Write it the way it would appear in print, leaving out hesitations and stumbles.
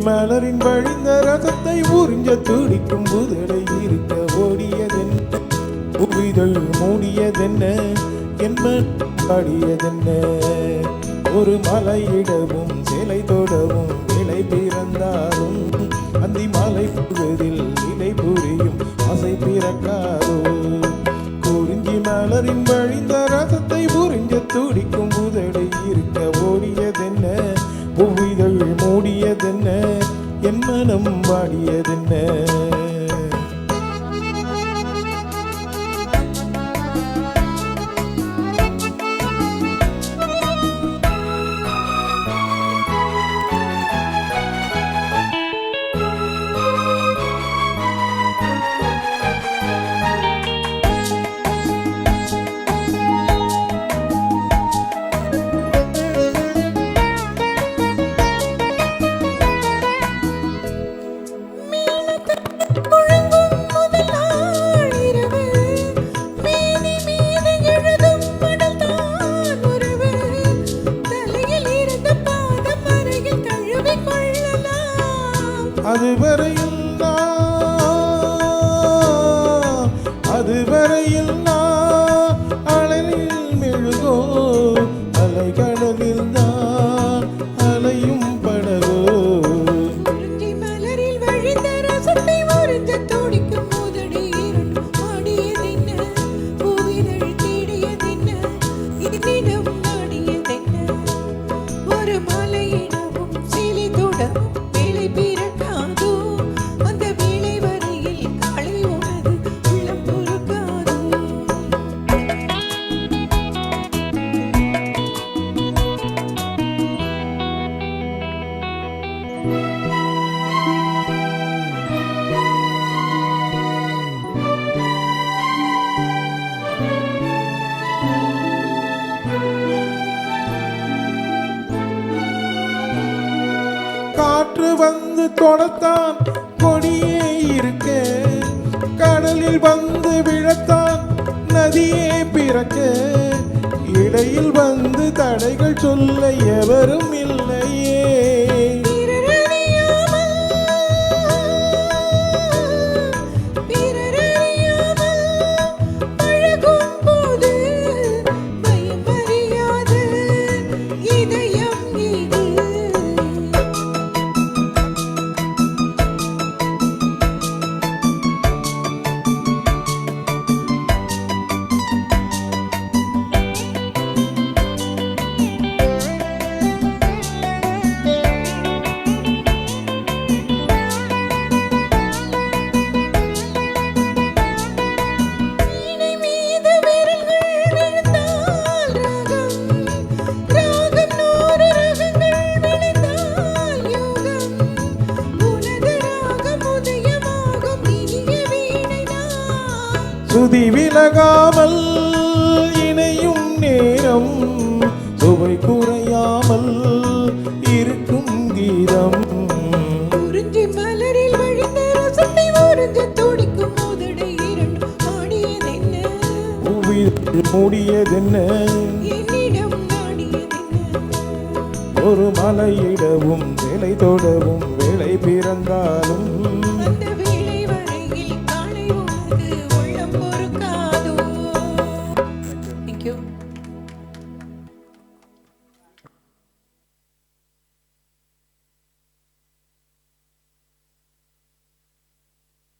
மலரின் வழிந்த ரசத்தை உறிஞ்ச துடிக்கும் புதடை இருக்க ஓடியதென்ன புவிதழ் மூடியதென்ன என்ன பாடியதென்ன ஒரு மலையிடவும் சிலை தொடவும் விலை பிறந்தாலும் அந்தி மலை புழுதில் நிலை புரியும் ஆசை பிறக்காதோ குறிஞ்சி மலரின் வழிந்த ரசத்தை உறிஞ்ச துடிக்கும் புதடை இருக்க ஓடியதென்ன புவிதழ் மூடியதென்ன என் மனம் வாடியதென்ன அதுவரையில் நான் அழலில் மெழுகோ அலை கடலில் தான் அலையும் படகோ குறிஞ்சி மலரில் வழிந்த ரசத்தை உறிஞ்ச துடிக்கும் புதடை இரண்டும் ஆடியதென்ன பூவிதழ் தேடியதென்ன என்னிடம் நாடியதென்ன ஒரு மலையிடவும் சிலை தொடவும் வேலை பிறக்காதோ அந்த வேலை வரையில் காலை உனது உள்ளம் பொறுக்காதோ காற்று வந்து தொடத்தான் கொடியே இருக்க கடலில் வந்து விழத்தான் நதியே பிறக்க இடையில் வந்து தடைகள் சொல்ல எவரும் இல்லையே சுதி விலகாமல் இணையும் நேரம் சுவை குறையாமல் இருக்கும் கீதம் குறிஞ்சி மலரில் வழிந்த ரசத்தை உறிஞ்ச துடிக்கும் புதடை இரண்டும் ஆடியதென்ன புவிதழ் மூடியதென்ன என்னிடம் நாடியதென்ன ஒரு மலையிடவும் சிலை தொடவும் வேலை பிறந்தாலும்